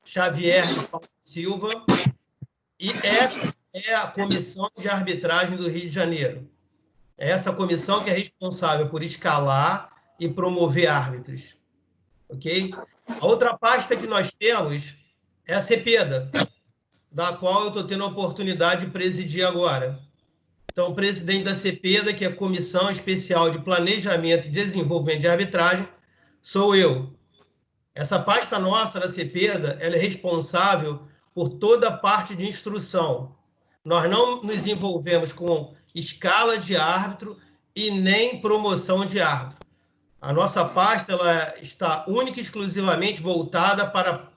Xavier de Paulo Silva, e essa é a Comissão de Arbitragem do Rio de Janeiro. É essa comissão que é responsável por escalar e promover árbitros. Ok? A outra pasta que nós temos é a CEPEDA, da qual eu estou tendo a oportunidade de presidir agora. Então, o presidente da CEPEDA, que é a Comissão Especial de Planejamento e Desenvolvimento de Arbitragem, sou eu. Essa pasta nossa da CEPEDA, ela é responsável por toda a parte de instrução. Nós não nos envolvemos com escala de árbitro e nem promoção de árbitro. A nossa pasta ela está única e exclusivamente voltada para a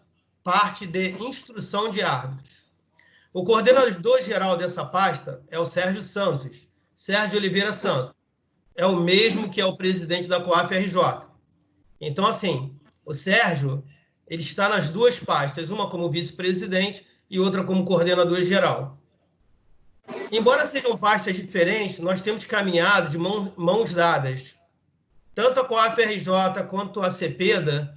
parte de instrução de árbitros. O coordenador geral dessa pasta é o Sérgio Santos, Sérgio Oliveira Santos. É o mesmo que é o presidente da COAF-RJ. Então, assim, o Sérgio ele está nas duas pastas, uma como vice-presidente e outra como coordenador geral. Embora sejam pastas diferentes, nós temos caminhado de mãos dadas. Tanto a COAF-RJ quanto a CEPEDA,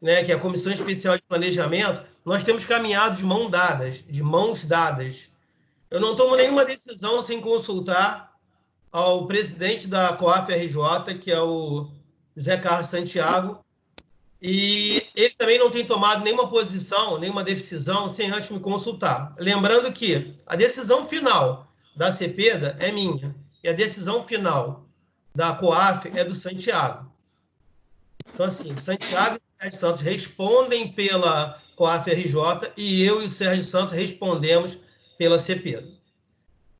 né, que é a Comissão Especial de Planejamento, nós temos caminhado de mãos dadas. Eu não tomo nenhuma decisão sem consultar ao presidente da COAF-RJ, que é o Zé Carlos Santiago, e ele também não tem tomado nenhuma posição, nenhuma decisão sem antes me consultar. Lembrando que a decisão final da CEPEDA é minha, e a decisão final da COAF é do Santiago. Então, assim, Santiago e o Sérgio Santos respondem pela COAF-RJ e eu e o Sérgio Santos respondemos pela CEPEDA.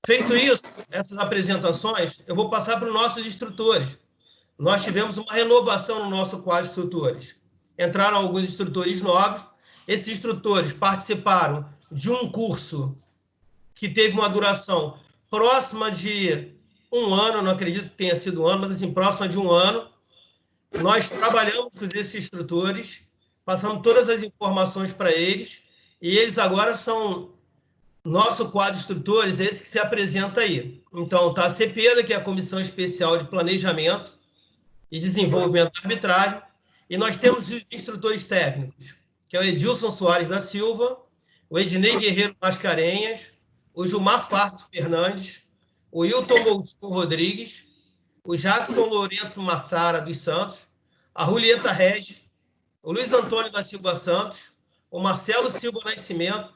Feito isso, essas apresentações, eu vou passar para os nossos instrutores. Nós tivemos uma renovação no nosso quadro de instrutores. Entraram alguns instrutores novos. Esses instrutores participaram de um curso que teve uma duração próxima de um ano, não acredito que tenha sido um ano, mas assim, próxima de um ano. Nós trabalhamos com esses instrutores, passamos todas as informações para eles, e eles agora são nosso quadro de instrutores, esse que se apresenta aí. Então, tá a CEPEDA, que é a Comissão Especial de Planejamento e Desenvolvimento da Arbitragem, e nós temos os instrutores técnicos, que é o Edilson Soares da Silva, o Ednei Guerreiro Mascarenhas, o Gilmar Farto Fernandes, o Hilton Moutinho Rodrigues, o Jackson Lourenço Massara dos Santos, a Julieta Regis, o Luiz Antônio da Silva Santos, o Marcelo Silva Nascimento,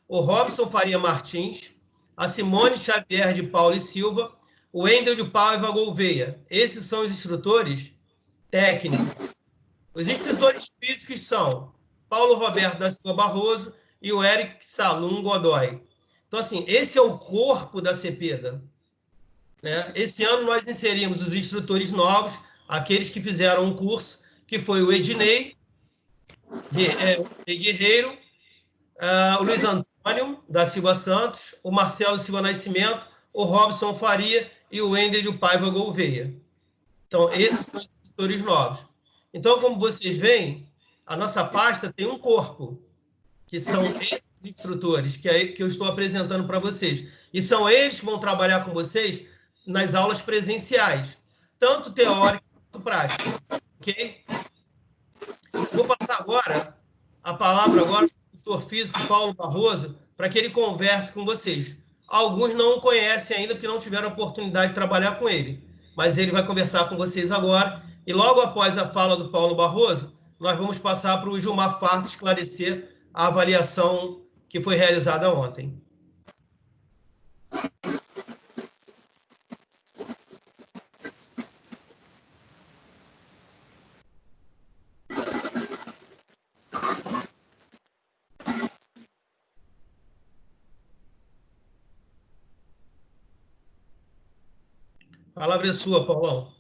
o Robson Faria Martins, a Simone Xavier de Paulo e Silva, o Wendel de Paiva Gouveia. Esses são os instrutores técnicos. Os instrutores físicos são Paulo Roberto da Silva Barroso e o Eric Salum Godoy. Então, assim, esse é o corpo da CEPEDA. Né? Esse ano nós inserimos os instrutores novos, aqueles que fizeram um curso, que foi o Ednei Guerreiro, o Luiz Antônio da Silva Santos, o Marcelo Silva Nascimento, o Robson Faria e o Wender de Paiva Gouveia. Então, esses são os instrutores novos. Então, como vocês veem, a nossa pasta tem um corpo, que são esses instrutores que eu estou apresentando para vocês. E são eles que vão trabalhar com vocês nas aulas presenciais, tanto teórica quanto prática. Ok? Vou passar agora a palavra agora para o doutor físico Paulo Barroso, para que ele converse com vocês. Alguns não o conhecem ainda, porque não tiveram a oportunidade de trabalhar com ele, mas ele vai conversar com vocês agora, e logo após a fala do Paulo Barroso, nós vamos passar para o Gilmar Farto esclarecer a avaliação que foi realizada ontem. A palavra é sua, Paulão.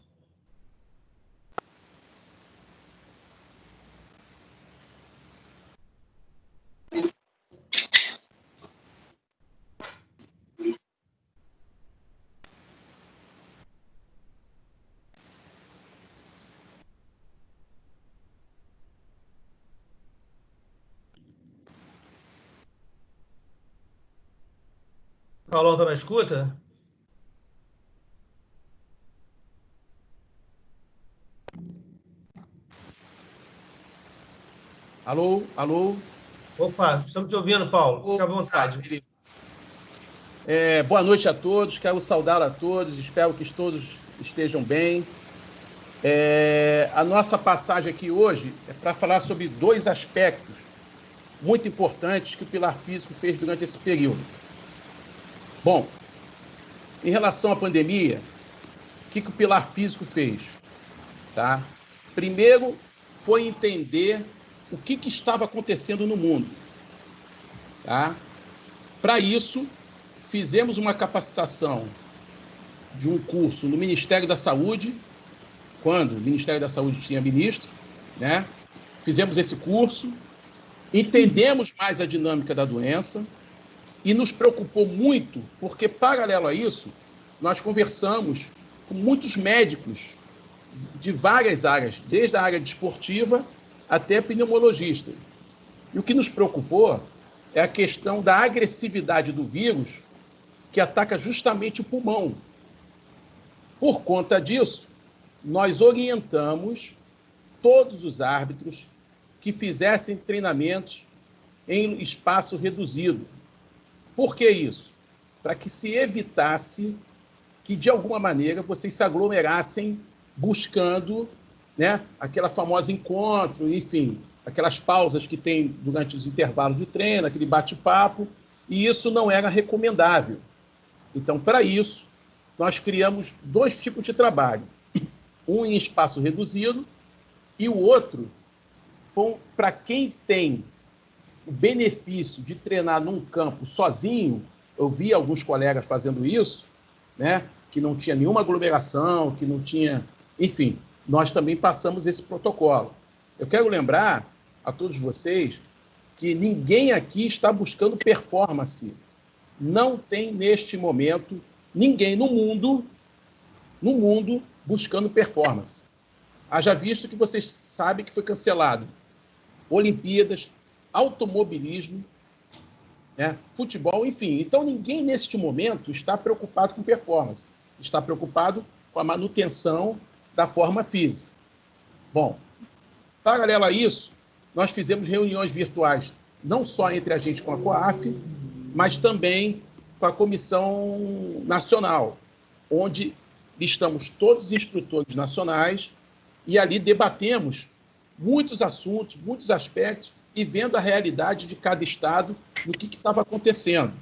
Paulão, está na escuta? Alô, alô. Opa, estamos te ouvindo, Paulo. Fica à vontade. Beleza. Boa noite a todos, quero saudar a todos, espero que todos estejam bem. A nossa passagem aqui hoje é para falar sobre dois aspectos muito importantes que o Pilar Físico fez durante esse período. Bom, em relação à pandemia, o que o Pilar Físico fez? Tá? Primeiro, foi entender o que estava acontecendo no mundo. Tá? Para isso, fizemos uma capacitação de um curso no Ministério da Saúde, quando o Ministério da Saúde tinha ministro, né? Fizemos esse curso, entendemos mais a dinâmica da doença e nos preocupou muito, porque, paralelo a isso, nós conversamos com muitos médicos de várias áreas, desde a área desportiva até pneumologista. E o que nos preocupou é a questão da agressividade do vírus, que ataca justamente o pulmão. Por conta disso, nós orientamos todos os árbitros que fizessem treinamentos em espaço reduzido. Por que isso? Para que se evitasse que, de alguma maneira, vocês se aglomerassem buscando, né, aquela famosa encontro, enfim, aquelas pausas que tem durante os intervalos de treino, aquele bate-papo, e isso não era recomendável. Então, para isso, nós criamos dois tipos de trabalho. Um em espaço reduzido e o outro para quem tem o benefício de treinar num campo sozinho. Eu vi alguns colegas fazendo isso, né, que não tinha nenhuma aglomeração, que não tinha... Enfim, nós também passamos esse protocolo. Eu quero lembrar a todos vocês que ninguém aqui está buscando performance. Não tem, neste momento, ninguém no mundo buscando performance. Haja visto que vocês sabem que foi cancelado Olimpíadas, automobilismo, né, futebol, enfim. Então, ninguém, neste momento, está preocupado com performance. Está preocupado com a manutenção da forma física. Bom, paralelo a isso, nós fizemos reuniões virtuais, não só entre a gente com a COAF, mas também com a Comissão Nacional, onde listamos todos os instrutores nacionais e ali debatemos muitos assuntos, muitos aspectos, e vendo a realidade de cada estado no que estava acontecendo.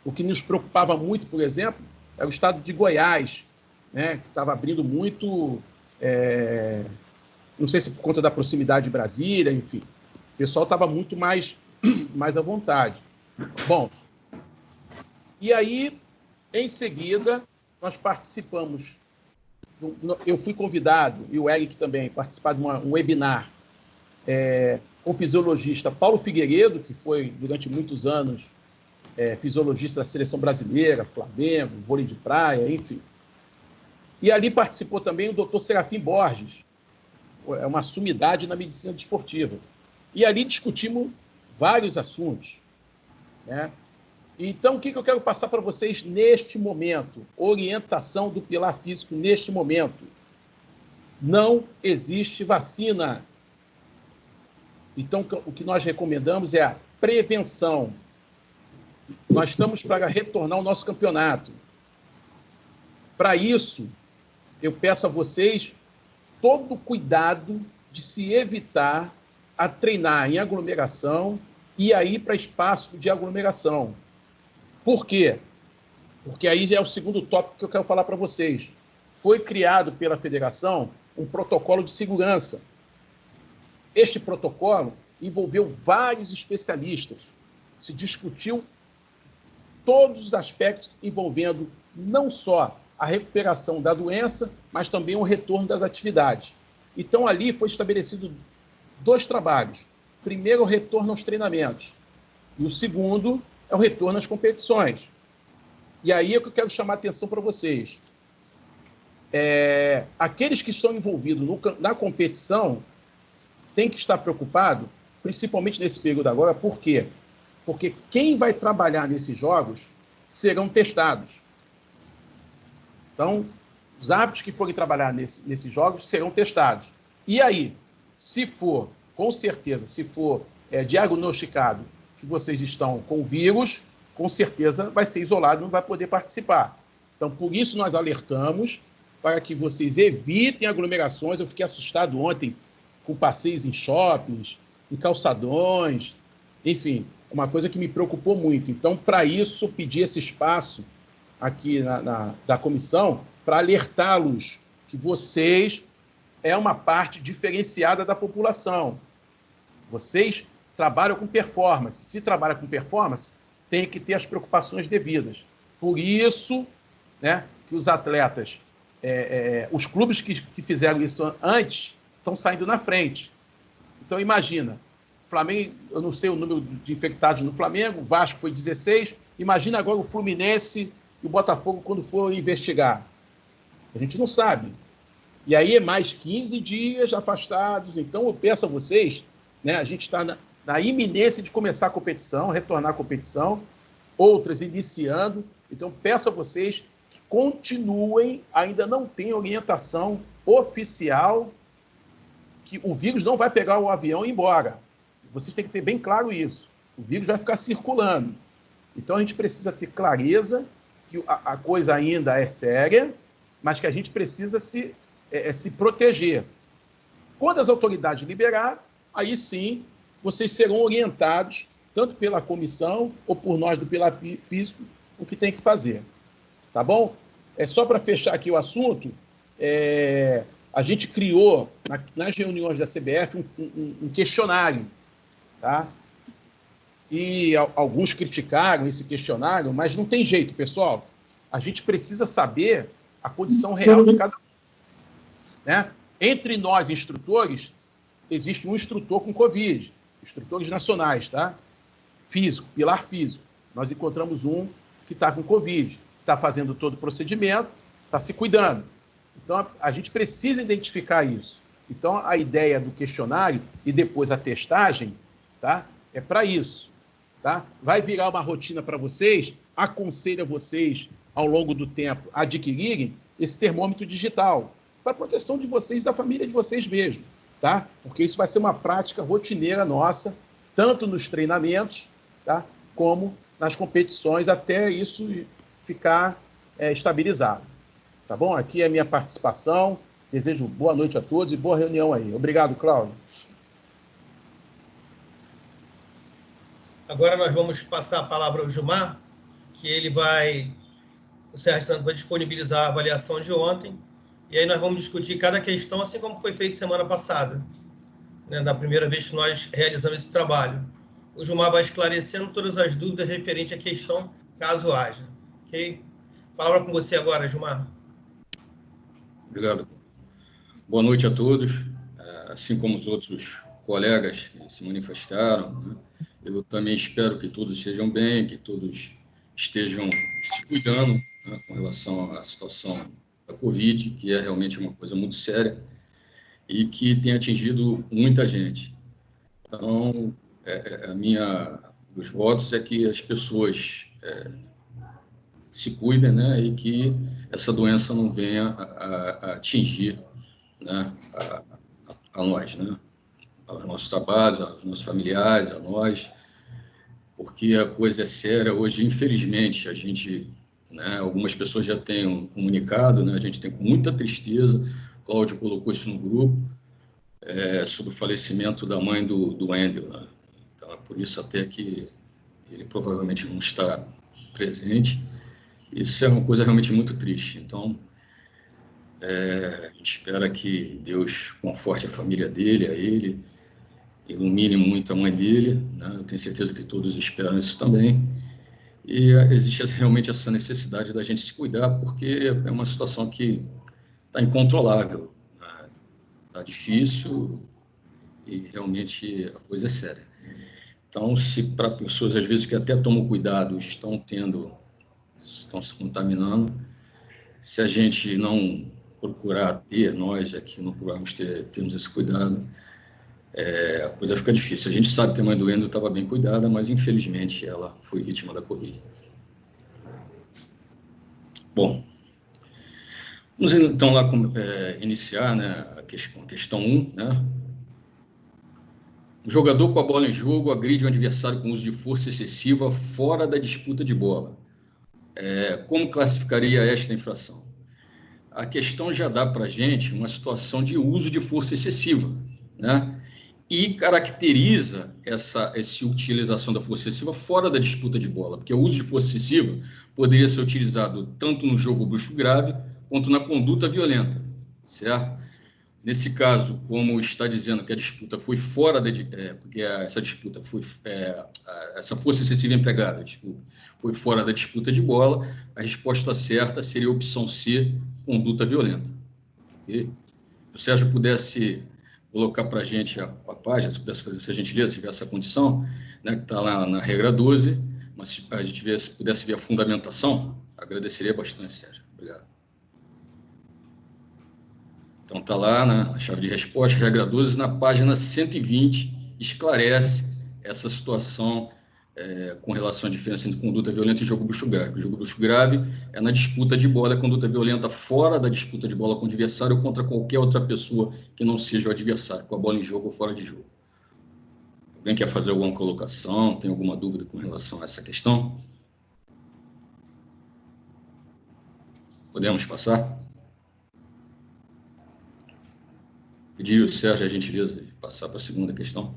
O que nos preocupava muito, por exemplo, é o estado de Goiás, né, que estava abrindo muito, não sei se por conta da proximidade de Brasília, enfim. O pessoal estava muito mais à vontade. Bom, e aí, em seguida, nós participamos, eu fui convidado, e o Eric também, participar de um webinar com o fisiologista Paulo Figueiredo, que foi, durante muitos anos, fisiologista da Seleção Brasileira, Flamengo, vôlei de praia, enfim. E ali participou também o Dr. Serafim Borges, é uma sumidade na medicina desportiva. E ali discutimos vários assuntos, né? Então, o que eu quero passar para vocês neste momento? Orientação do Pilar Físico neste momento. Não existe vacina. Então, o que nós recomendamos é a prevenção. Nós estamos para retornar ao nosso campeonato. Para isso, eu peço a vocês todo o cuidado de se evitar a treinar em aglomeração e a ir para espaço de aglomeração. Por quê? Porque aí já é o segundo tópico que eu quero falar para vocês. Foi criado pela federação um protocolo de segurança. Este protocolo envolveu vários especialistas. Se discutiu todos os aspectos envolvendo não só a recuperação da doença, mas também o retorno das atividades. Então, ali foi estabelecido dois trabalhos. Primeiro, o retorno aos treinamentos. E o segundo é o retorno às competições. E aí é que eu quero chamar a atenção para vocês. Aqueles que estão envolvidos na competição têm que estar preocupados, principalmente nesse período agora. Por quê? Porque quem vai trabalhar nesses jogos serão testados. Então, os árbitros que forem trabalhar nesses jogos serão testados. E aí, se for, com certeza, se for diagnosticado que vocês estão com o vírus, com certeza vai ser isolado, não vai poder participar. Então, por isso nós alertamos para que vocês evitem aglomerações. Eu fiquei assustado ontem com passeios em shoppings, em calçadões, enfim, uma coisa que me preocupou muito. Então, para isso, pedi esse espaço aqui da comissão para alertá-los que vocês é uma parte diferenciada da população. Vocês trabalham com performance. Se trabalha com performance, tem que ter as preocupações devidas. Por isso, né, que os atletas, os clubes que fizeram isso antes, estão saindo na frente. Então, imagina, Flamengo, eu não sei o número de infectados no Flamengo, o Vasco foi 16, imagina agora o Fluminense e o Botafogo quando for investigar. A gente não sabe. E aí é mais 15 dias afastados. Então, eu peço a vocês, né, a gente está na iminência de começar a competição, retornar à competição, outras iniciando. Então, peço a vocês que continuem, ainda não tem orientação oficial que o vírus não vai pegar o avião e ir embora. Vocês têm que ter bem claro isso. O vírus vai ficar circulando. Então, a gente precisa ter clareza que a coisa ainda é séria, mas que a gente precisa se proteger. Quando as autoridades liberar, aí sim, vocês serão orientados, tanto pela comissão ou por nós do Pilar Físico, o que tem que fazer. Tá bom? Só para fechar aqui o assunto, a gente criou, nas reuniões da CBF, um questionário, tá? E alguns criticaram esse questionário, mas não tem jeito, pessoal. A gente precisa saber a condição real de cada um, né? Entre nós, instrutores, existe um instrutor com Covid, instrutores nacionais, tá? Físico, Pilar Físico. Nós encontramos um que está com Covid, está fazendo todo o procedimento, está se cuidando. Então, a gente precisa identificar isso. Então, a ideia do questionário e depois a testagem, tá? É para isso, tá? Vai virar uma rotina para vocês, aconselho a vocês, ao longo do tempo, adquirirem esse termômetro digital, para a proteção de vocês e da família de vocês mesmo, tá? Porque isso vai ser uma prática rotineira nossa, tanto nos treinamentos, tá? Como nas competições, até isso ficar estabilizado. Tá bom? Aqui é a minha participação. Desejo boa noite a todos e boa reunião aí. Obrigado, Cláudio. Agora nós vamos passar a palavra ao Gilmar, que ele o Sérgio Santos vai disponibilizar a avaliação de ontem, e aí nós vamos discutir cada questão, assim como foi feito semana passada, né, da primeira vez que nós realizamos esse trabalho. O Gilmar vai esclarecendo todas as dúvidas referentes à questão, caso haja. Ok? Palavra com você agora, Gilmar. Obrigado. Boa noite a todos. Assim como os outros colegas que se manifestaram, né, eu também espero que todos estejam bem, que todos estejam se cuidando, né, com relação à situação da Covid, que é realmente uma coisa muito séria e que tem atingido muita gente. Então, os votos é que as pessoas se cuidem, né, e que essa doença não venha a atingir, né, a nós, né, aos nossos trabalhos, aos nossos familiares, a nós, porque a coisa é séria. Hoje, infelizmente, a gente, né, algumas pessoas já têm comunicado, né, a gente tem com muita tristeza, o Cláudio colocou isso no grupo, sobre o falecimento da mãe do Wendel, né? Então, é por isso até que ele provavelmente não está presente. Isso é uma coisa realmente muito triste. Então, a gente espera que Deus conforte a família dele, a ele, ilumine muito a mãe dele, né? Eu tenho certeza que todos esperam isso também. E existe realmente essa necessidade da gente se cuidar, porque é uma situação que está incontrolável, né? Está difícil e realmente a coisa é séria. Então, se para pessoas, às vezes, que até tomam cuidado, estão se contaminando, se a gente não procurar ter, nós aqui não procurarmos termos esse cuidado, a coisa fica difícil. A gente sabe que a mãe do Wendel estava bem cuidada, mas, infelizmente, ela foi vítima da Covid. Bom, vamos então lá iniciar, né, a questão 1, né? O jogador com a bola em jogo agride um adversário com uso de força excessiva fora da disputa de bola. Como classificaria esta infração? A questão já dá para a gente uma situação de uso de força excessiva, né? E caracteriza essa utilização da força excessiva fora da disputa de bola, porque o uso de força excessiva poderia ser utilizado tanto no jogo bruxo grave quanto na conduta violenta, certo? Nesse caso, como está dizendo que a disputa foi fora porque essa disputa foi essa força excessiva empregada, desculpa, foi fora da disputa de bola, a resposta certa seria a opção C, conduta violenta. Okay? Se o Sérgio pudesse colocar para a gente a página, se pudesse fazer essa gentileza, se tiver essa condição, né, que está lá na regra 12, mas se a gente pudesse ver a fundamentação, agradeceria bastante, Sérgio. Obrigado. Então, está lá na chave de resposta, regra 12, na página 120, esclarece essa situação com relação à diferença entre conduta violenta e jogo bruxo grave. O jogo bruxo grave é na disputa de bola, é conduta violenta fora da disputa de bola com o adversário ou contra qualquer outra pessoa que não seja o adversário, com a bola em jogo ou fora de jogo. Alguém quer fazer alguma colocação? Tem alguma dúvida com relação a essa questão? Podemos passar? Pedir ao Sérgio a gentileza de passar para a segunda questão.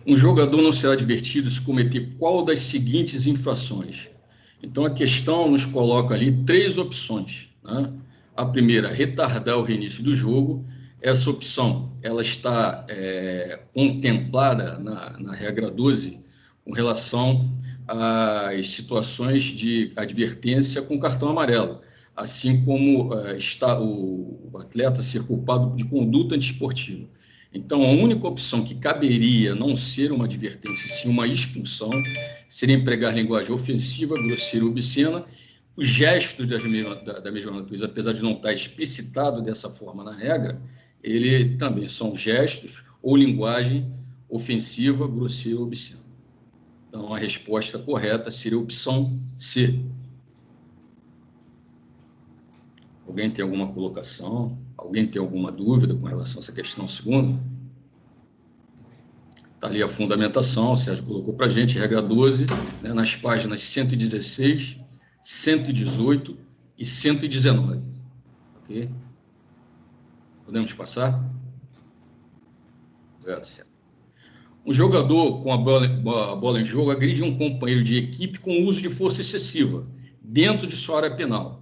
Um jogador não será advertido se cometer qual das seguintes infrações? Então, a questão nos coloca ali 3 opções, né? A primeira, retardar o reinício do jogo. Essa opção ela está contemplada na regra 12 com relação às situações de advertência com cartão amarelo, assim como está o atleta ser culpado de conduta andesportiva. Então, a única opção que caberia não ser uma advertência, sim uma expulsão, seria empregar linguagem ofensiva, grosseira ou obscena. Os gestos da mesma natureza, apesar de não estar explicitado dessa forma na regra, ele também são gestos ou linguagem ofensiva, grosseira ou obscena. Então, a resposta correta seria a opção C. Alguém tem alguma colocação? Alguém tem alguma dúvida com relação a essa questão segunda? Está ali a fundamentação, o Sérgio colocou para a gente, regra 12, né, nas páginas 116, 118 e 119. Ok? Podemos passar? Obrigado, Sérgio. Um jogador com a bola em jogo agride um companheiro de equipe com uso de força excessiva, dentro de sua área penal.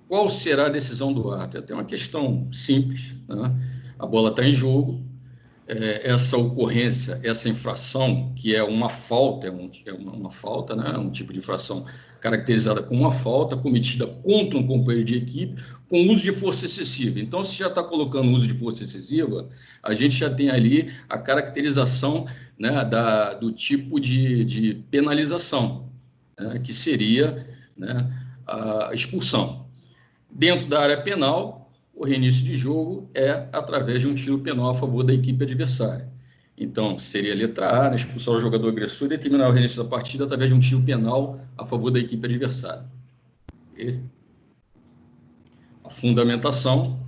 Qual será a decisão do árbitro? É uma questão simples, né? A bola está em jogo, essa ocorrência, essa infração, que é uma falta, uma falta, né? Um tipo de infração caracterizada como uma falta cometida contra um companheiro de equipe com uso de força excessiva. Então, se já está colocando uso de força excessiva, a gente já tem ali a caracterização, né, do tipo de penalização, né, que seria, né, a expulsão. Dentro da área penal, o reinício de jogo é através de um tiro penal a favor da equipe adversária. Então, seria a letra A, expulsar o jogador agressor e determinar o reinício da partida através de um tiro penal a favor da equipe adversária. E a fundamentação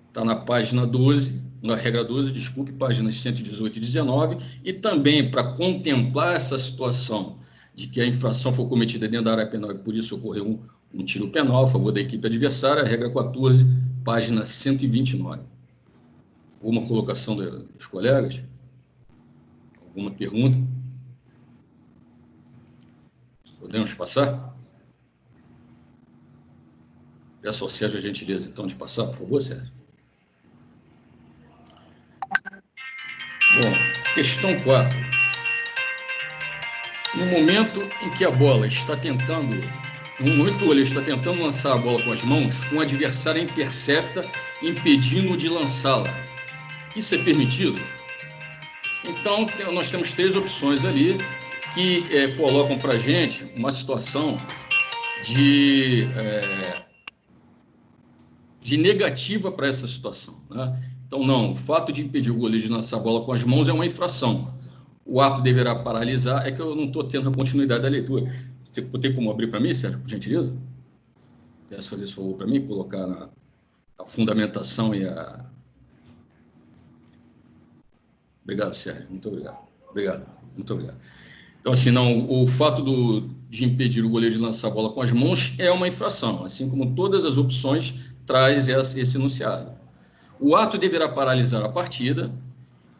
está na página 12, na regra 12, desculpe, páginas 118 e 19, e também para contemplar essa situação de que a infração foi cometida dentro da área penal e por isso ocorreu um tiro penal a favor da equipe adversária, a regra 14, página 129. Alguma colocação dos colegas? Alguma pergunta? Podemos passar? Peço ao Sérgio a gentileza, então, de passar, por favor, Sérgio. Bom, questão 4. No momento em que a bola está tentando... No momento que o goleiro está tentando lançar a bola com as mãos, um adversário intercepta, impedindo-o de lançá-la. Isso é permitido? Então, nós temos 3 opções ali que colocam para a gente uma situação de negativa para essa situação, né? Então, não, o fato de impedir o goleiro de lançar a bola com as mãos é uma infração. O ato deverá paralisar, é que eu não estou tendo a continuidade da leitura. Você tem como abrir para mim, Sérgio, por gentileza? Pudesse fazer esse favor para mim, colocar a fundamentação e a Obrigado, Sérgio. Muito obrigado. Obrigado. Muito obrigado. Então, assim, não, o fato de impedir o goleiro de lançar a bola com as mãos é uma infração, assim como todas as opções traz esse enunciado. O ato deverá paralisar a partida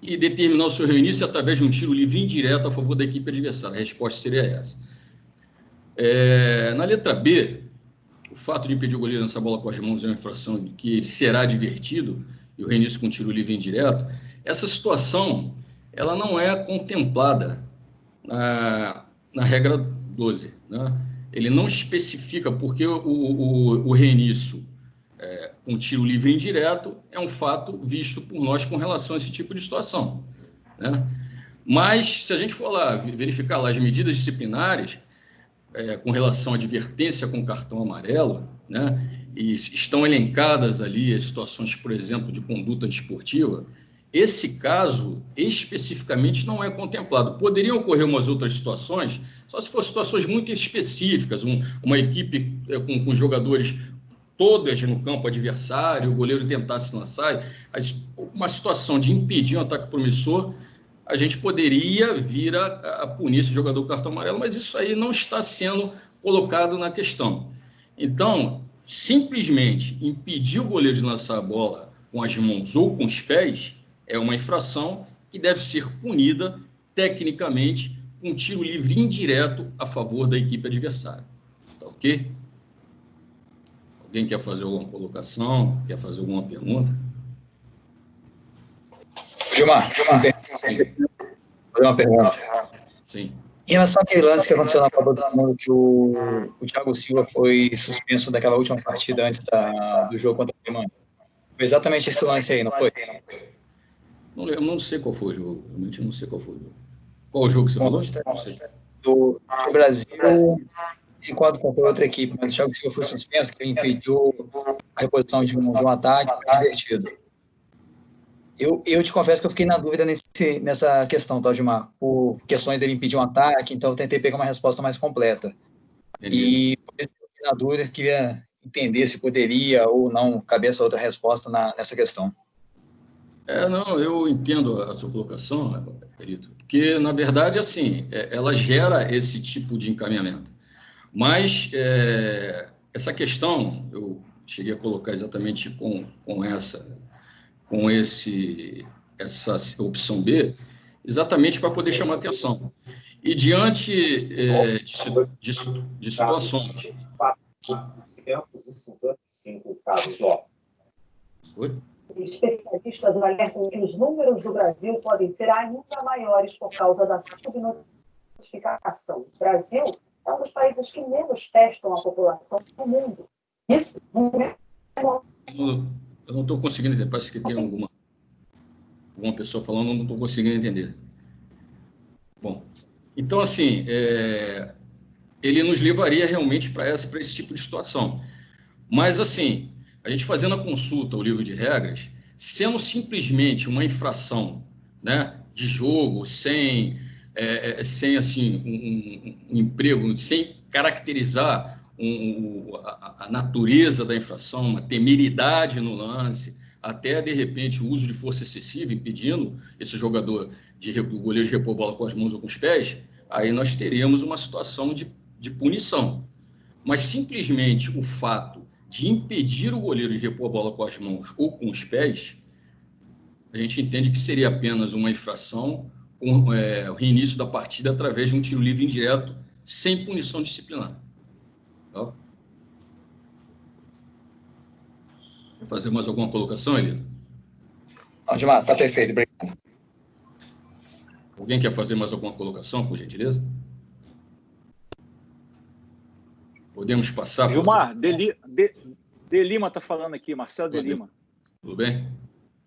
e determinar o seu reinício através de um tiro livre indireto a favor da equipe adversária. A resposta seria essa. Na letra B, o fato de impedir o goleiro de lançar a bola com as mãos é uma infração de que ele será advertido e o reinício com um tiro livre indireto. Essa situação ela não é contemplada na regra 12. Né? Ele não especifica porque o reinício com tiro livre indireto é um fato visto por nós com relação a esse tipo de situação. Né? Mas, se a gente for lá verificar lá as medidas disciplinares com relação à advertência com cartão amarelo, né? E estão elencadas ali as situações, por exemplo, de conduta desportiva, esse caso especificamente não é contemplado. Poderiam ocorrer umas outras situações, só se fossem situações muito específicas, uma equipe com jogadores todas no campo adversário, o goleiro tentasse lançar, uma situação de impedir um ataque promissor, a gente poderia vir a punir esse jogador com cartão amarelo, mas isso aí não está sendo colocado na questão. Então, simplesmente impedir o goleiro de lançar a bola com as mãos ou com os pés é uma infração que deve ser punida tecnicamente com um tiro livre indireto a favor da equipe adversária. Tá ok? Alguém quer fazer alguma colocação? Quer fazer alguma pergunta? Gilmar, fazer uma pergunta. Sim. Em relação àquele lance que aconteceu na Copa do Mundo, que o Thiago Silva foi suspenso daquela última partida antes do jogo contra a Alemanha. Foi exatamente esse lance aí, não foi? Não sei qual foi o jogo. Realmente não sei qual foi o jogo. Qual o jogo que você falou? Não sei. Do Brasil enquanto contra outra equipe, mas o Thiago Silva foi suspenso, que impediu a reposição de um ataque divertido. Eu te confesso que eu fiquei na dúvida nessa questão, tá, Gilmar? Por questões dele impedir um ataque, então eu tentei pegar uma resposta mais completa. Entendi. E por isso eu fiquei na dúvida, queria entender se poderia ou não caber essa outra resposta nessa questão. Não, eu entendo a sua colocação, Perito, porque, na verdade, assim, ela gera esse tipo de encaminhamento. Mas essa questão, eu cheguei a colocar exatamente com essa opção B, exatamente para poder chamar atenção. E diante de situações... 455 casos, ó. Oi? Especialistas alertam que os números do Brasil podem ser ainda maiores por causa da subnotificação. O Brasil é um dos países que menos testam a população do mundo. Isso eu não estou conseguindo entender. Parece que tem alguma pessoa falando, eu não estou conseguindo entender. Bom, então, assim, ele nos levaria realmente para esse tipo de situação. Mas, assim, a gente fazendo a consulta ao livro de regras, sendo simplesmente uma infração, né, de jogo, sem assim, um emprego, sem caracterizar a natureza da infração, uma temeridade no lance, até, de repente, o uso de força excessiva, impedindo esse jogador, o goleiro de repor a bola com as mãos ou com os pés, aí nós teríamos uma situação de punição. Mas simplesmente o fato de impedir o goleiro de repor a bola com as mãos ou com os pés, a gente entende que seria apenas uma infração com o reinício da partida através de um tiro livre indireto, sem punição disciplinar. Tá? Quer fazer mais alguma colocação, Elisa? Não, Gilmar, tá perfeito. Obrigado. Alguém quer fazer mais alguma colocação, por gentileza? Podemos passar... Gilmar, De Lima está falando aqui, Marcelo De Lima. Tudo bem?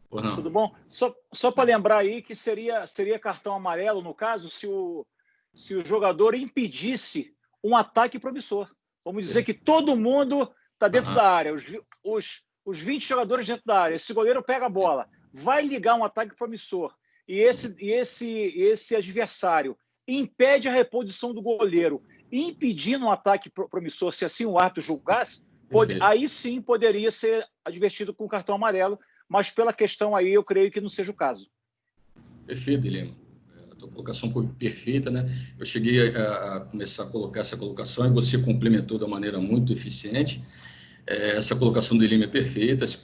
Ou não? Tudo bom? Só para lembrar aí que seria cartão amarelo, no caso, se o jogador impedisse um ataque promissor. Vamos dizer que todo mundo está dentro da área, os 20 jogadores dentro da área. Esse goleiro pega a bola, vai ligar um ataque promissor e esse adversário impede a reposição do goleiro, impedindo um ataque promissor, se assim o árbitro julgasse, aí sim poderia ser advertido com cartão amarelo, mas pela questão aí eu creio que não seja o caso. Perfeito, Lima. A tua colocação foi perfeita, né? Eu cheguei a começar a colocar essa colocação e você complementou de uma maneira muito eficiente. Essa colocação do Lima é perfeita. Se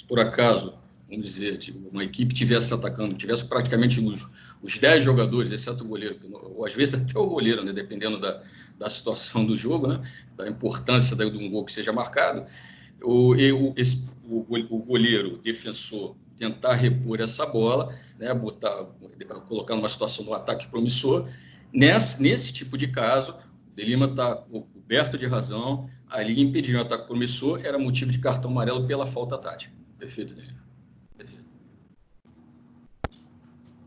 por acaso, vamos dizer, uma equipe estivesse atacando, tivesse praticamente os 10 jogadores, exceto o goleiro, ou às vezes até o goleiro, né? Dependendo da situação do jogo, né? Da importância de um gol que seja marcado, o goleiro, o defensor, tentar repor essa bola, né, colocar numa situação de um ataque promissor. Nesse tipo de caso, o De Lima está coberto de razão, ali impedir um ataque promissor era motivo de cartão amarelo pela falta tática. Perfeito, De Lima. Perfeito.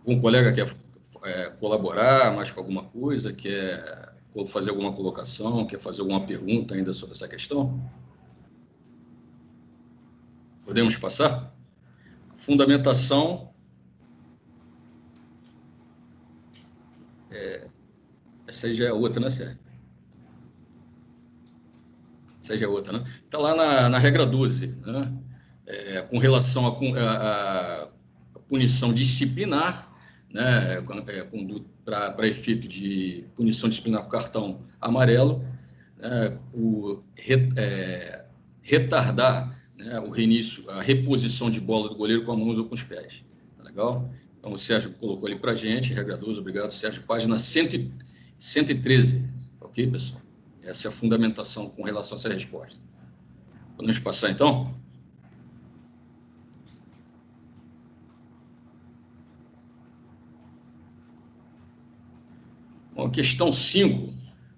Um colega quer colaborar mais com alguma coisa, quer fazer alguma colocação, quer fazer alguma pergunta ainda sobre essa questão? Podemos passar? Fundamentação. Essa aí já é outra, né, Sérgio? Essa aí já é outra, né? Está lá na regra 12, né? Com relação à punição disciplinar, né? Para efeito de punição disciplinar com cartão amarelo, retardar, né, o reinício, a reposição de bola do goleiro com as mãos ou com os pés. Tá legal? Então, o Sérgio colocou ali para a gente, regra 12, obrigado, Sérgio, página 113. Ok, pessoal? Essa é a fundamentação com relação a essa resposta. Podemos passar, então? Bom, a questão 5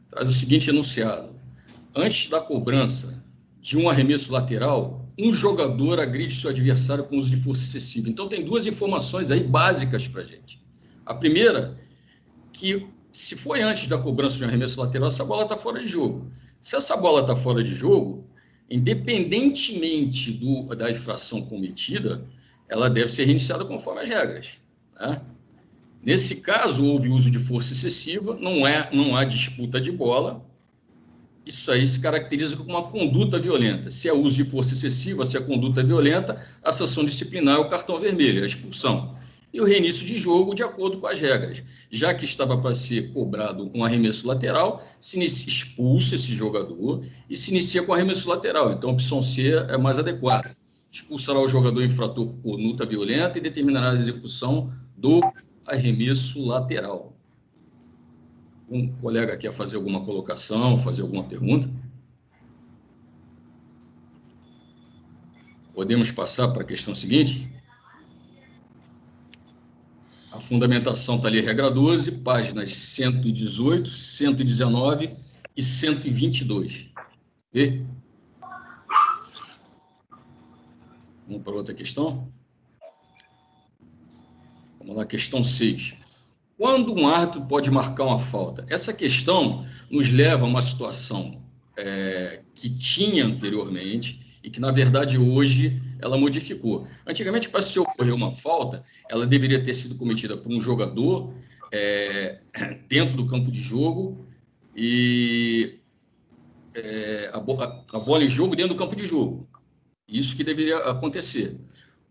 traz o seguinte enunciado. Antes da cobrança de um arremesso lateral, um jogador agride seu adversário com uso de força excessiva. Então, tem duas informações aí básicas para a gente. A primeira, que se foi antes da cobrança de um arremesso lateral, essa bola está fora de jogo. Se essa bola está fora de jogo, independentemente da infração cometida, ela deve ser reiniciada conforme as regras, né? Nesse caso, houve uso de força excessiva, não há disputa de bola. Isso aí se caracteriza como uma conduta violenta. Se é uso de força excessiva, se é conduta violenta, a sanção disciplinar é o cartão vermelho, a expulsão. E o reinício de jogo de acordo com as regras. Já que estava para ser cobrado um arremesso lateral, se expulsa esse jogador e se inicia com arremesso lateral. Então, a opção C é mais adequada. Expulsará o jogador infrator por conduta violenta e determinará a execução do arremesso lateral. Um colega quer fazer alguma colocação, fazer alguma pergunta? Podemos passar para a questão seguinte? A fundamentação está ali, regra 12, páginas 118, 119 e 122. Ok? Vamos para outra questão? Vamos lá, questão 6. Quando um árbitro pode marcar uma falta? Essa questão nos leva a uma situação que tinha anteriormente e que, na verdade, hoje ela modificou. Antigamente, para se ocorrer uma falta, ela deveria ter sido cometida por um jogador dentro do campo de jogo e a bola em jogo dentro do campo de jogo. Isso que deveria acontecer.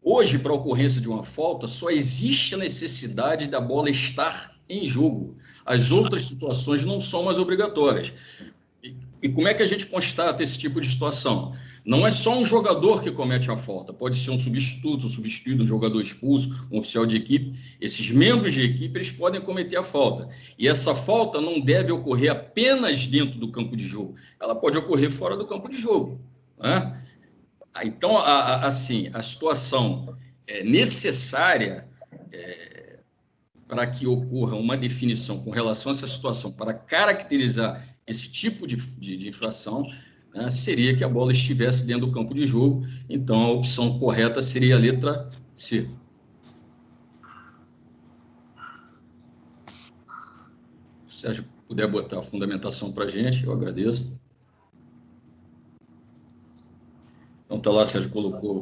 Hoje, para a ocorrência de uma falta, só existe a necessidade da bola estar em jogo. As outras situações não são mais obrigatórias. E como é que a gente constata esse tipo de situação? Não é só um jogador que comete a falta, pode ser um substituto, um jogador expulso, um oficial de equipe. Esses membros de equipe, eles podem cometer a falta. E essa falta não deve ocorrer apenas dentro do campo de jogo. Ela pode ocorrer fora do campo de jogo, né? Então, assim, a situação necessária para que ocorra uma definição com relação a essa situação, para caracterizar esse tipo de infração, né, seria que a bola estivesse dentro do campo de jogo. Então, a opção correta seria a letra C. Se o Sérgio puder botar a fundamentação para a gente, eu agradeço. Então, está lá, Sérgio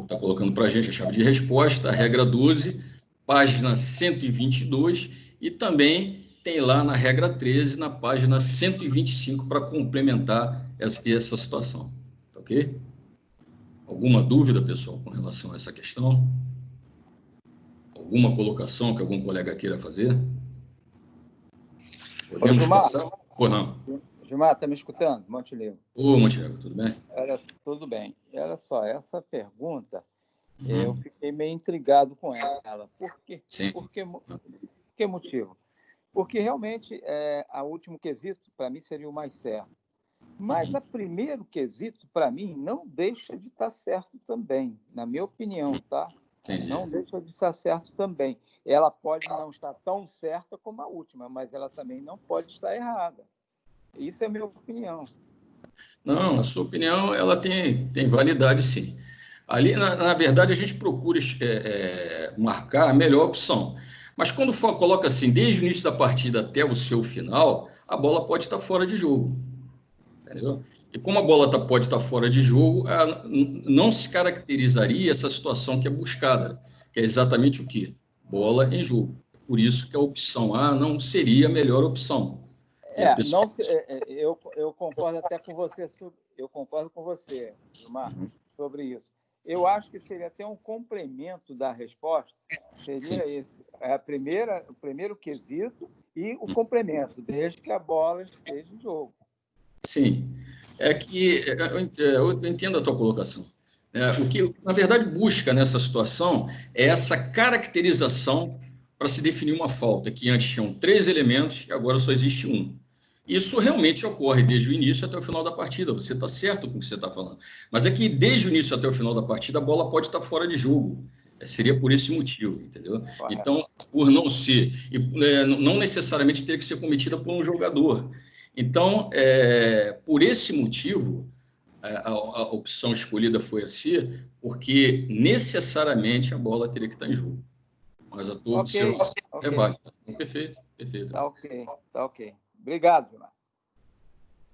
está colocando para a gente a chave de resposta, a regra 12, página 122, e também tem lá na regra 13, na página 125, para complementar essa situação. Ok? Alguma dúvida, pessoal, com relação a essa questão? Alguma colocação que algum colega queira fazer? Podemos passar? Ou não? Gilmar, está me escutando? Montenegro. Ô, Montenegro, tudo bem? Tudo bem. E olha só, essa pergunta, eu fiquei meio intrigado com ela. Por quê? Sim. Por que motivo? Porque realmente o último quesito, para mim, seria o mais certo. Mas o primeiro quesito, para mim, não deixa de estar certo também, na minha opinião, tá? Entendi. Não deixa de estar certo também. Ela pode não estar tão certa como a última, mas ela também não pode estar errada. Isso é a minha opinião. Não, a sua opinião ela tem validade, sim. Ali, na verdade, a gente procura marcar a melhor opção. Mas quando coloca assim, desde o início da partida até o seu final, a bola pode estar fora de jogo. Entendeu? E como a bola pode estar fora de jogo, não se caracterizaria essa situação que é buscada, que é exatamente o quê? Bola em jogo. Por isso que a opção A não seria a melhor opção. Eu concordo até com você, Gilmar, sobre isso. Eu acho que seria até um complemento da resposta, seria esse, o primeiro quesito e o complemento, desde que a bola esteja em jogo. Sim, é que eu entendo a tua colocação. O que, na verdade, busca nessa situação é essa caracterização para se definir uma falta, que antes tinham 3 elementos e agora só existe um. Isso realmente ocorre desde o início até o final da partida, você está certo com o que você está falando. Mas é que desde o início até o final da partida, a bola pode estar fora de jogo. Seria por esse motivo, entendeu? Então, por não ser, não necessariamente ter que ser cometida por um jogador. Então, por esse motivo, a opção escolhida foi assim, porque necessariamente a bola teria que estar em jogo. Mas a tua observação é válida. Perfeito. Tá ok. Obrigado, Gilmar.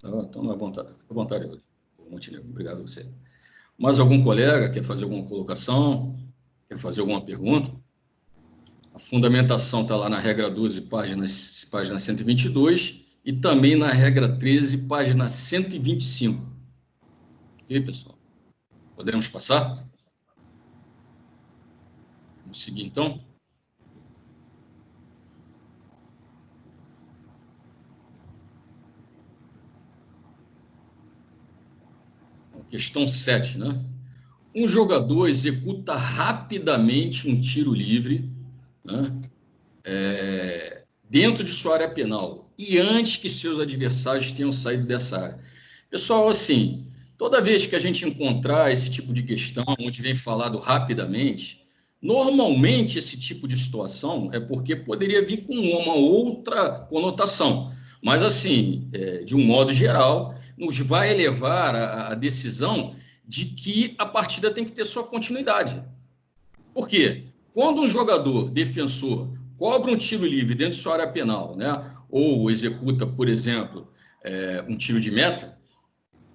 Então, à vontade. Fica à vontade, Montenegro. Obrigado a você. Mais algum colega quer fazer alguma colocação? Quer fazer alguma pergunta? A fundamentação está lá na regra 12, página 122, e também na regra 13, página 125. Ok, pessoal? Podemos passar? Vamos seguir, então? Questão 7, né? Um jogador executa rapidamente um tiro livre, né? Dentro de sua área penal e antes que seus adversários tenham saído dessa área. Pessoal, assim, toda vez que a gente encontrar esse tipo de questão, onde vem falado rapidamente, normalmente esse tipo de situação é porque poderia vir com uma outra conotação. Mas, assim, de um modo geral, nos vai levar à decisão de que a partida tem que ter sua continuidade. Por quê? Quando um jogador defensor cobra um tiro livre dentro de sua área penal, né, ou executa, por exemplo, um tiro de meta,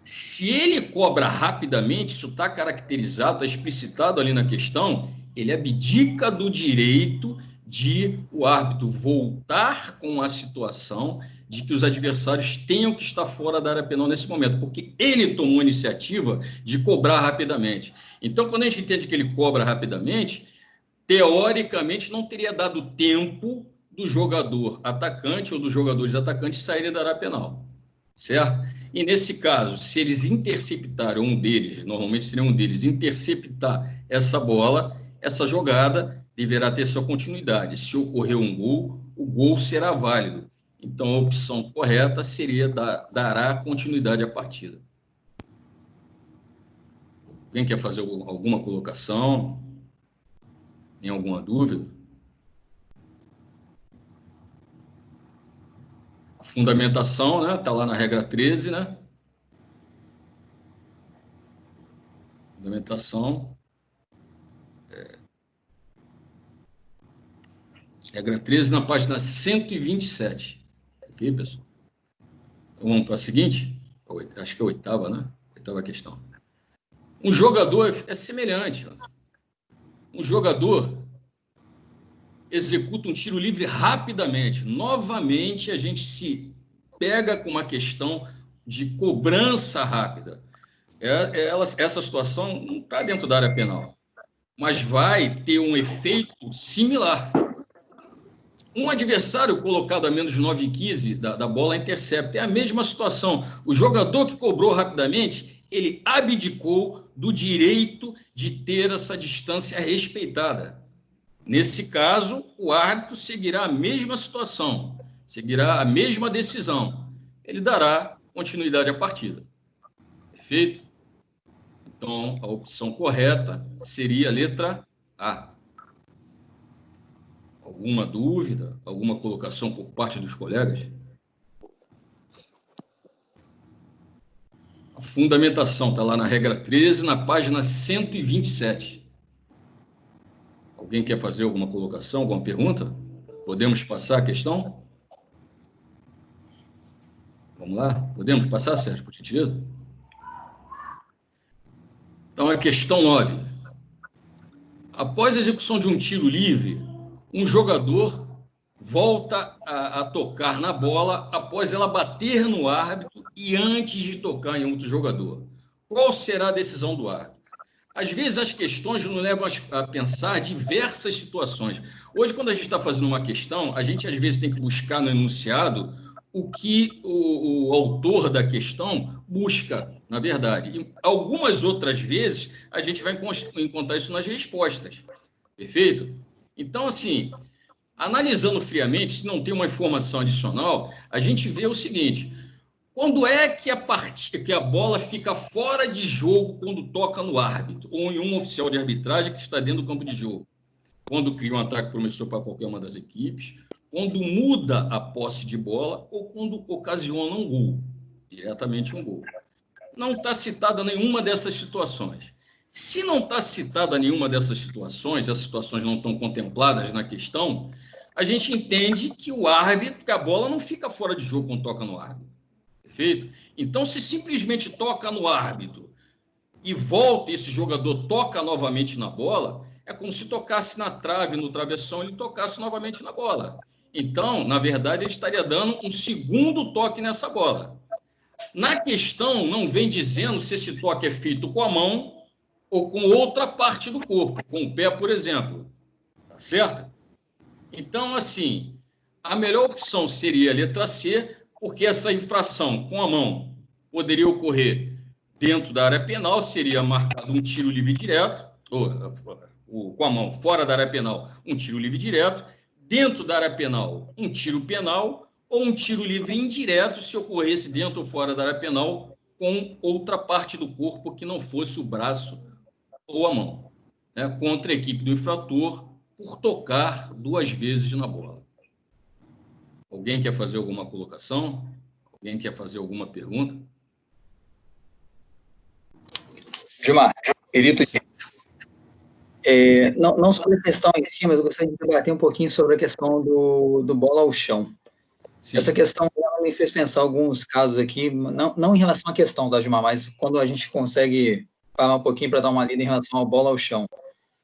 se ele cobra rapidamente, isso está caracterizado, está explicitado ali na questão, ele abdica do direito de o árbitro voltar com a situação de que os adversários tenham que estar fora da área penal nesse momento, porque ele tomou a iniciativa de cobrar rapidamente. Então, quando a gente entende que ele cobra rapidamente, teoricamente não teria dado tempo do jogador atacante ou dos jogadores atacantes saírem da área penal, certo? E nesse caso, se eles interceptarem um deles, normalmente seria um deles, interceptar essa bola, essa jogada deverá ter sua continuidade. Se ocorrer um gol, o gol será válido. Então, a opção correta seria dará continuidade à partida. Quem quer fazer alguma colocação? Tem alguma dúvida? A fundamentação, né? Está lá na regra 13, né? Fundamentação. Regra 13 na página 127. Ok, pessoal? Então, vamos para a seguinte? Acho que é a oitava, né? Oitava questão. Um jogador é semelhante. Ó. Um jogador executa um tiro livre rapidamente. Novamente, a gente se pega com uma questão de cobrança rápida. Essa situação não está dentro da área penal. mas vai ter um efeito similar. Um adversário colocado a menos de 9,15 da bola intercepta. É a mesma situação. O jogador que cobrou rapidamente, ele abdicou do direito de ter essa distância respeitada. Nesse caso, o árbitro seguirá a mesma situação, seguirá a mesma decisão. Ele dará continuidade à partida. Perfeito? Então, a opção correta seria a letra A. Alguma dúvida? Alguma colocação por parte dos colegas? A fundamentação está lá na regra 13, na página 127. Alguém quer fazer alguma colocação, alguma pergunta? Podemos passar a questão? Vamos lá? Podemos passar, Sérgio, por gentileza? Então, a questão 9. Após a execução de um tiro livre, um jogador volta a tocar na bola após ela bater no árbitro e antes de tocar em outro jogador. Qual será a decisão do árbitro? Às vezes, as questões nos levam a pensar diversas situações. Hoje, quando a gente está fazendo uma questão, a gente, às vezes, tem que buscar no enunciado o que o autor da questão busca, na verdade. E algumas outras vezes, a gente vai encontrar isso nas respostas. Perfeito? Então, assim, analisando friamente, se não tem uma informação adicional, a gente vê o seguinte: quando é que a bola fica fora de jogo quando toca no árbitro ou em um oficial de arbitragem que está dentro do campo de jogo? Quando cria um ataque promissor para qualquer uma das equipes, quando muda a posse de bola ou quando ocasiona um gol, diretamente um gol. Não está citada nenhuma dessas situações. Se não está citada nenhuma dessas situações, as situações não estão contempladas na questão, a gente entende que o árbitro, que a bola não fica fora de jogo quando toca no árbitro. Perfeito? Então, se simplesmente toca no árbitro e volta, esse jogador toca novamente na bola, é como se tocasse na trave, no travessão, ele tocasse novamente na bola. Então, na verdade, ele estaria dando um segundo toque nessa bola. Na questão, não vem dizendo se esse toque é feito com a mão ou com outra parte do corpo, com o pé, por exemplo. Tá certo? Então, assim, a melhor opção seria a letra C, porque essa infração com a mão poderia ocorrer dentro da área penal, seria marcado um tiro livre direto, ou com a mão fora da área penal, um tiro livre direto, dentro da área penal, um tiro penal, ou um tiro livre indireto, se ocorresse dentro ou fora da área penal, com outra parte do corpo que não fosse o braço ou a mão, né, contra a equipe do infrator por tocar 2 vezes na bola. Alguém quer fazer alguma colocação? Alguém quer fazer alguma pergunta? Gilmar, Perito, não sobre a questão em si, mas eu gostaria de debater um pouquinho sobre a questão do bola ao chão. Sim. Essa questão me fez pensar alguns casos aqui, não em relação à questão, tá, Gilmar, mas quando a gente consegue falar um pouquinho para dar uma lida em relação ao bola ao chão.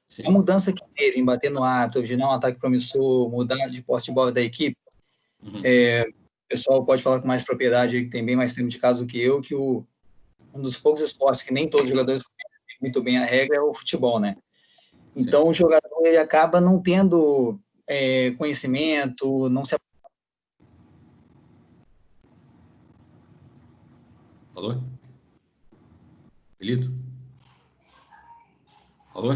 Sim. A mudança que teve em bater no árbitro, de não um ataque promissor, mudar de posse de bola da equipe, o pessoal pode falar com mais propriedade, que tem bem mais tempo de caso do que eu, que um dos poucos esportes que nem todos os jogadores conhecem muito bem a regra é o futebol, né? Então, sim, o jogador ele acaba não tendo conhecimento, não se... Alô? Elito? Alô?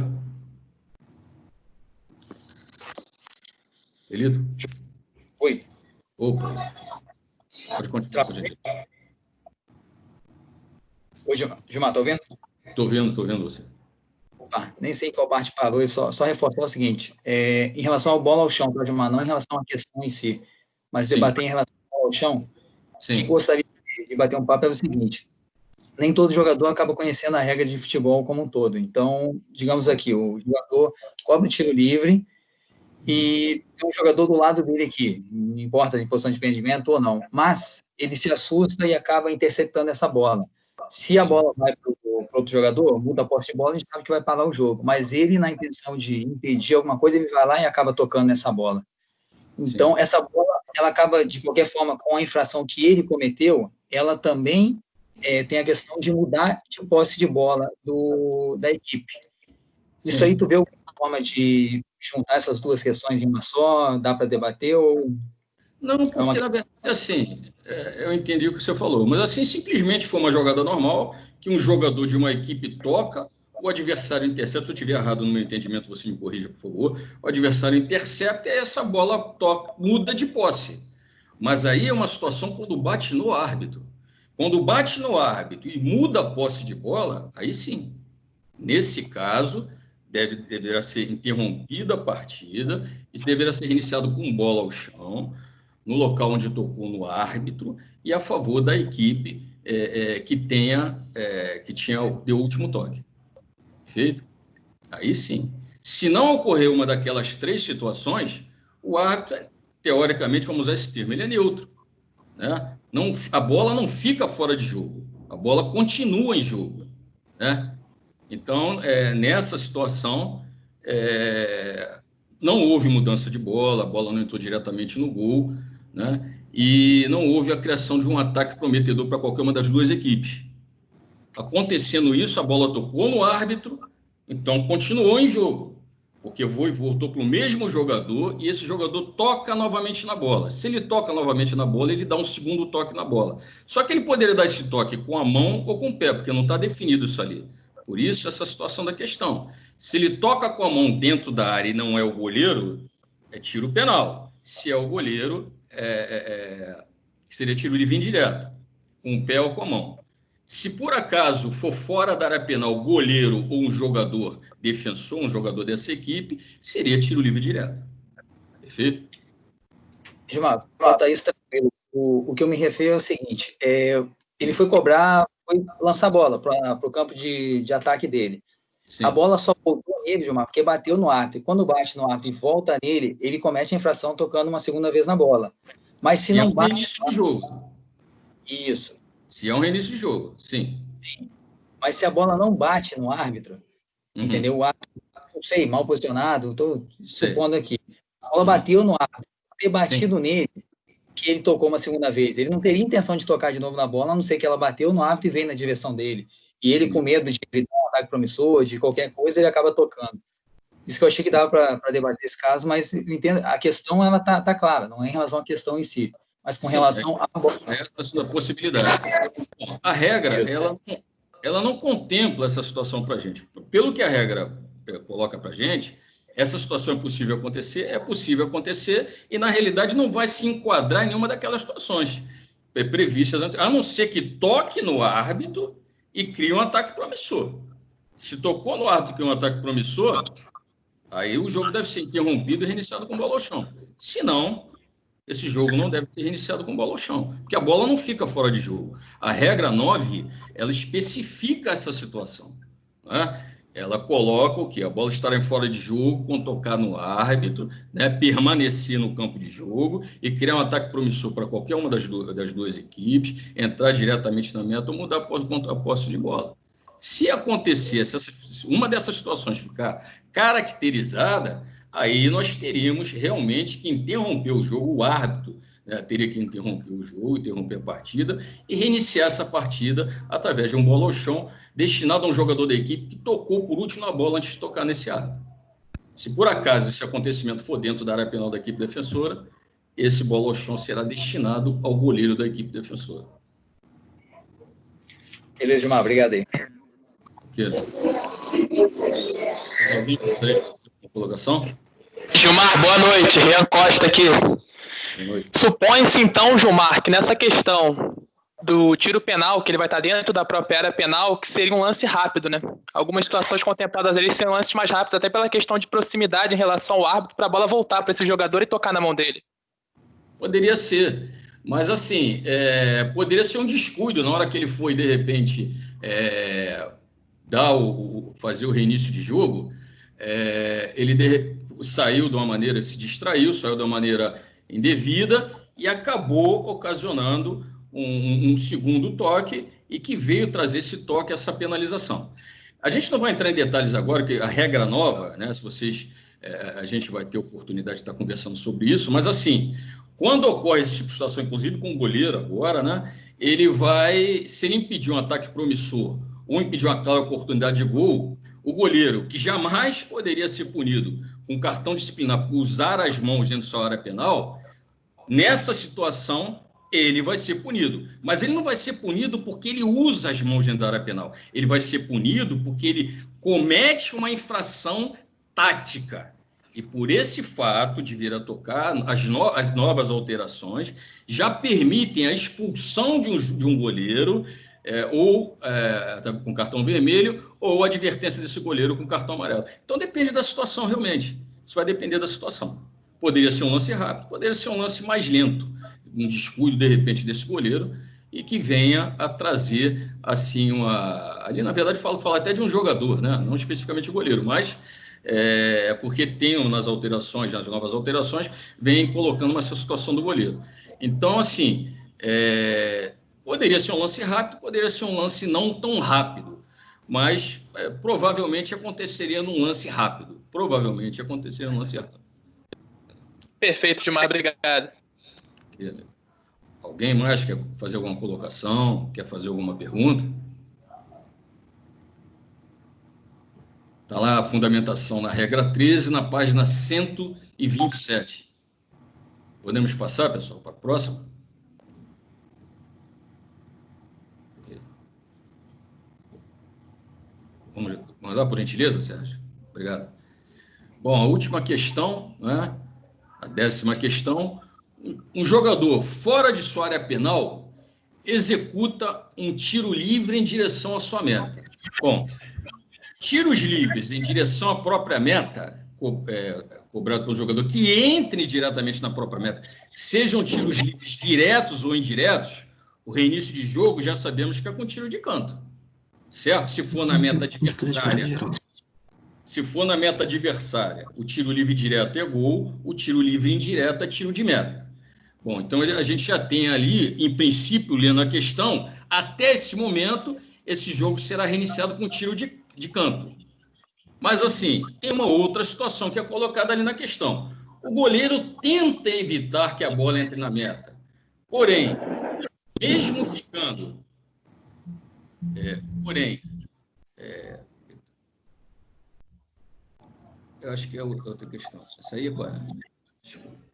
Elito? Oi. Opa. Pode continuar, por gentileza. Oi, Gilmar, tá ouvindo? Tô vendo você. Opa, nem sei qual parte parou, eu só reforçar o seguinte, em relação ao bola ao chão, tá, Gilmar? Não em relação à questão em si, mas sim, debater em relação ao bola ao chão, sim, gostaria de bater um papo é o seguinte, nem todo jogador acaba conhecendo a regra de futebol como um todo. Então, digamos aqui, o jogador cobra o tiro livre e tem um jogador do lado dele aqui, não importa em posição de impedimento ou não, mas ele se assusta e acaba interceptando essa bola. Se a bola vai para o outro jogador, muda a posse de bola, a gente sabe que vai parar o jogo. Mas ele, na intenção de impedir alguma coisa, ele vai lá e acaba tocando nessa bola. Então, sim, essa bola, ela acaba, de qualquer forma, com a infração que ele cometeu, ela também tem a questão de mudar de posse de bola da equipe. Isso aí, tu vê alguma forma de juntar essas duas questões em uma só? Dá para debater ou... Não, porque, na verdade, assim, eu entendi o que você falou, mas assim, simplesmente foi uma jogada normal, que um jogador de uma equipe toca, o adversário intercepta. Se eu estiver errado no meu entendimento, você me corrija, por favor. O adversário intercepta e essa bola toca, muda de posse. Mas aí é uma situação quando bate no árbitro. Quando bate no árbitro e muda a posse de bola, aí sim. Nesse caso, deverá ser interrompida a partida e deverá ser reiniciado com bola ao chão, no local onde tocou no árbitro, e a favor da equipe que deu o último toque. Perfeito? Aí sim. Se não ocorrer uma daquelas três situações, o árbitro, teoricamente, vamos usar esse termo, ele é neutro. Né? Não, a bola não fica fora de jogo, a bola continua em jogo. Né? Então, nessa situação, não houve mudança de bola, a bola não entrou diretamente no gol, né? E não houve a criação de um ataque prometedor para qualquer uma das duas equipes. Acontecendo isso, a bola tocou no árbitro, então continuou em jogo, porque voltou para o mesmo jogador e esse jogador toca novamente na bola. Se ele toca novamente na bola, ele dá um segundo toque na bola. Só que ele poderia dar esse toque com a mão ou com o pé, porque não está definido isso ali. Por isso, essa situação da questão. Se ele toca com a mão dentro da área e não é o goleiro, é tiro penal. Se é o goleiro, seria tiro livre indireto, com o pé ou com a mão. Se por acaso for fora da área penal o goleiro ou um jogador defensor, um jogador dessa equipe, seria tiro livre direto. Perfeito? Gilmar, falta isso tranquilo. O que eu me refiro é o seguinte, ele foi lançar a bola para o campo de ataque dele. Sim. A bola só voltou nele, Gilmar, porque bateu no árbitro. E quando bate no árbitro e volta nele, ele comete a infração tocando uma segunda vez na bola. Mas se não bate... É um reinício de jogo. Isso. Se é um reinício de jogo, sim. Mas se a bola não bate no árbitro, entendeu? O árbitro, não sei, mal posicionado, estou supondo aqui. A bola bateu no árbitro, ter batido nele, que ele tocou uma segunda vez. Ele não teria intenção de tocar de novo na bola, a não ser que ela bateu no árbitro e veio na direção dele. E ele, com medo de evitar um ataque promissor, de qualquer coisa, ele acaba tocando. Isso que eu achei que dava para debater esse caso, mas eu entendo, a questão ela tá clara, não é em relação à questão em si, mas com relação à bola. Essa possibilidade. A regra, ela não contempla essa situação para a gente. Pelo que a regra coloca para a gente, essa situação é possível acontecer, e na realidade não vai se enquadrar em nenhuma daquelas situações previstas, a não ser que toque no árbitro e crie um ataque promissor. Se tocou no árbitro e criou um ataque promissor, aí o jogo deve ser interrompido e reiniciado com bola ao chão. Se não, esse jogo não deve ser reiniciado com bola ao chão, porque a bola não fica fora de jogo. A regra 9, ela especifica essa situação. Né? Ela coloca o quê? A bola estará em fora de jogo quando tocar no árbitro, né? Permanecer no campo de jogo e criar um ataque promissor para qualquer uma das duas equipes, entrar diretamente na meta ou mudar a posse de bola. Se acontecer, se uma dessas situações ficar caracterizada, aí nós teríamos realmente que interromper o jogo, o árbitro, né? Teria que interromper o jogo, interromper a partida e reiniciar essa partida através de um bola ao chão destinado a um jogador da equipe que tocou por último na bola antes de tocar nesse árbitro. Se por acaso esse acontecimento for dentro da área penal da equipe defensora, esse bola ao chão será destinado ao goleiro da equipe defensora. Beleza, Gilmar, obrigado aí. Alguém gostaria de fazer uma colocação? Gilmar, boa noite. Rian Costa aqui. Boa noite. Supõe-se então, Gilmar, que nessa questão do tiro penal, que ele vai estar dentro da própria área penal, que seria um lance rápido, né? Algumas situações contempladas ali seriam lances mais rápidos, até pela questão de proximidade em relação ao árbitro, para a bola voltar para esse jogador e tocar na mão dele. Poderia ser, mas assim, poderia ser um descuido na hora que ele foi, de repente, fazer o reinício de jogo, ele saiu de uma maneira, se distraiu, saiu de uma maneira indevida e acabou ocasionando um segundo toque e que veio trazer esse toque, essa penalização. A gente não vai entrar em detalhes agora, que a regra nova, né, a gente vai ter oportunidade de estar conversando sobre isso, mas assim, quando ocorre esse tipo de situação, inclusive com o goleiro agora, né, se ele impedir um ataque promissor ou impedir uma clara oportunidade de gol, o goleiro, que jamais poderia ser punido com cartão disciplinar por usar as mãos dentro da sua área penal, nessa situação, ele vai ser punido. Mas ele não vai ser punido porque ele usa as mãos dentro da área penal. Ele vai ser punido porque ele comete uma infração tática. E por esse fato de vir a tocar, as novas alterações já permitem a expulsão de um goleiro com cartão vermelho ou a advertência desse goleiro com cartão amarelo. Então depende da situação realmente. Isso vai depender da situação. Poderia ser um lance rápido, poderia ser um lance mais lento, um descuido, de repente, desse goleiro, e que venha a trazer, assim, ali, na verdade, falo até de um jogador, né? Não especificamente o goleiro, mas porque tem nas alterações, nas novas alterações, vem colocando uma situação do goleiro. Então, assim, poderia ser um lance rápido, poderia ser um lance não tão rápido, mas provavelmente aconteceria num lance rápido. Provavelmente aconteceria num lance rápido. Perfeito, Gilmar, obrigado. Alguém mais quer fazer alguma colocação? Quer fazer alguma pergunta? Está lá a fundamentação na regra 13, na página 127. Podemos passar, pessoal, para a próxima? Okay. Vamos lá, por gentileza, Sérgio? Obrigado. Bom, a última questão, né? A 10ª questão. Um jogador fora de sua área penal executa um tiro livre em direção à sua meta. Bom, tiros livres em direção à própria meta, cobrado pelo jogador, que entre diretamente na própria meta, sejam tiros livres diretos ou indiretos, o reinício de jogo já sabemos que é com tiro de canto, certo? Se for na meta adversária, o tiro livre direto é gol, o tiro livre indireto é tiro de meta. Bom, então a gente já tem ali, em princípio, lendo a questão, até esse momento, esse jogo será reiniciado com tiro de campo. Mas, assim, tem uma outra situação que é colocada ali na questão. O goleiro tenta evitar que a bola entre na meta. Porém, mesmo ficando... eu acho que é outra questão. Essa aí é qual é? Desculpa.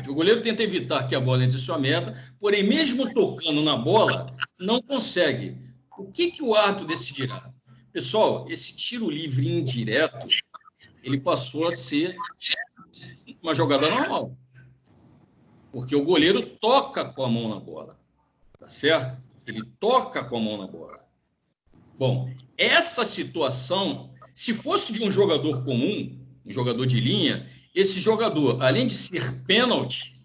O goleiro tenta evitar que a bola entre sua meta, porém, mesmo tocando na bola, não consegue. O que o árbitro decidirá? Pessoal, esse tiro livre indireto, ele passou a ser uma jogada normal. Porque o goleiro toca com a mão na bola. Tá certo? Ele toca com a mão na bola. Bom, essa situação, se fosse de um jogador comum, um jogador de linha, esse jogador, além de ser pênalti,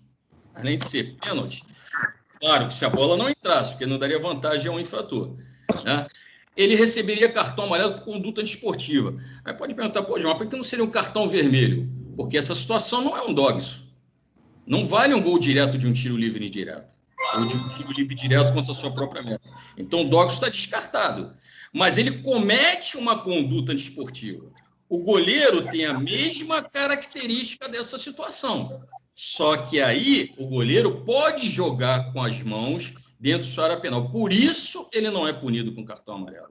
claro que se a bola não entrasse, porque não daria vantagem a um infrator, né? Ele receberia cartão amarelo por conduta desportiva. Aí pode perguntar, João, por que não seria um cartão vermelho? Porque essa situação não é um dogso. Não vale um gol direto de um tiro livre indireto, ou de um tiro livre direto contra a sua própria meta. Então o dogso está descartado. Mas ele comete uma conduta desportiva. O goleiro tem a mesma característica dessa situação. Só que aí o goleiro pode jogar com as mãos dentro da sua área penal. Por isso ele não é punido com cartão amarelo.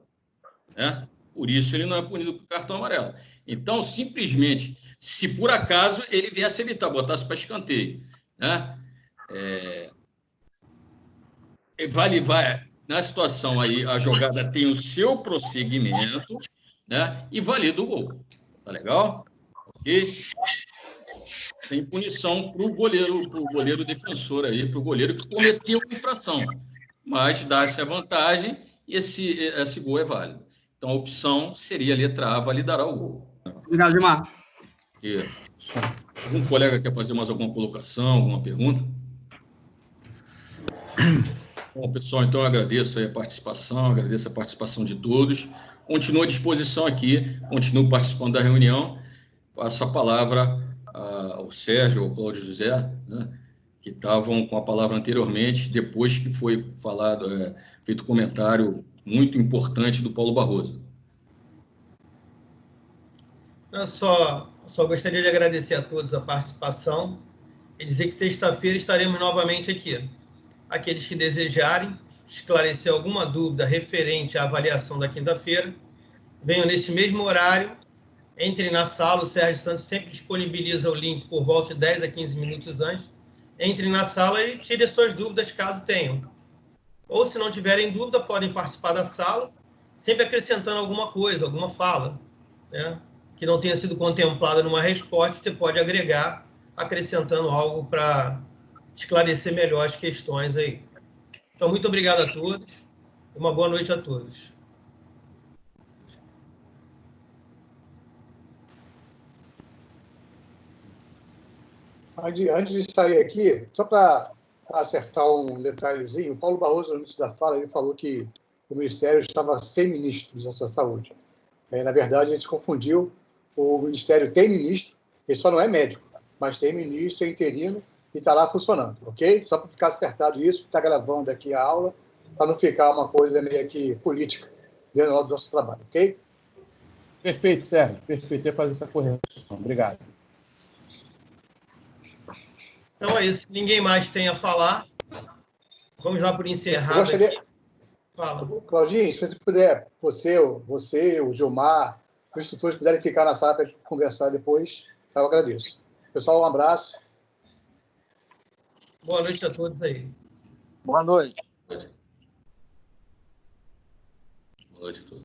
Né? Por isso ele não é punido com cartão amarelo. Então, simplesmente, se por acaso ele viesse evitar, botasse para escanteio, né? Na situação aí, a jogada tem o seu prosseguimento, né? E valida o gol. Tá legal? Ok? Sem punição para o goleiro defensor aí, para o goleiro que cometeu a infração. Mas dá-se a vantagem e esse gol é válido. Então a opção seria a letra A, validará o gol. Obrigado, Gilmar. Okay. Algum colega quer fazer mais alguma colocação, alguma pergunta? Bom, pessoal, então eu agradeço a participação de todos. Continuo à disposição aqui, continuo participando da reunião. Passo a palavra ao Sérgio, ao Cláudio José, né, que estavam com a palavra anteriormente, depois que foi feito comentário muito importante do Paulo Barroso. Eu só gostaria de agradecer a todos a participação e dizer que sexta-feira estaremos novamente aqui. Aqueles que desejarem, esclarecer alguma dúvida referente à avaliação da quinta-feira, venham nesse mesmo horário, entrem na sala, o Sérgio Santos sempre disponibiliza o link por volta de 10 a 15 minutos antes, entrem na sala e tirem suas dúvidas, caso tenham. Ou, se não tiverem dúvida, podem participar da sala, sempre acrescentando alguma coisa, alguma fala, né, que não tenha sido contemplada numa resposta, você pode agregar, acrescentando algo para esclarecer melhor as questões aí. Então, muito obrigado a todos. Uma boa noite a todos. Antes de sair aqui, só para acertar um detalhezinho, o Paulo Barroso, no início da fala, ele falou que o Ministério estava sem ministros da saúde. Na verdade, ele se confundiu. O Ministério tem ministro, ele só não é médico, mas tem ministro, é interino e está lá funcionando, ok? Só para ficar acertado isso, que está gravando aqui a aula, para não ficar uma coisa meio que política dentro do nosso trabalho, ok? Perfeito, Sérgio. Perfeito. Eu ia fazer essa correção. Obrigado. Então é isso. Ninguém mais tem a falar. Vamos lá por encerrado gostaria... aqui. Fala. Claudinho, se você puder, você, o Gilmar, os instrutores puderem ficar na sala para a gente conversar depois, eu agradeço. Pessoal, um abraço. Boa noite a todos aí. Boa noite. Boa noite a todos.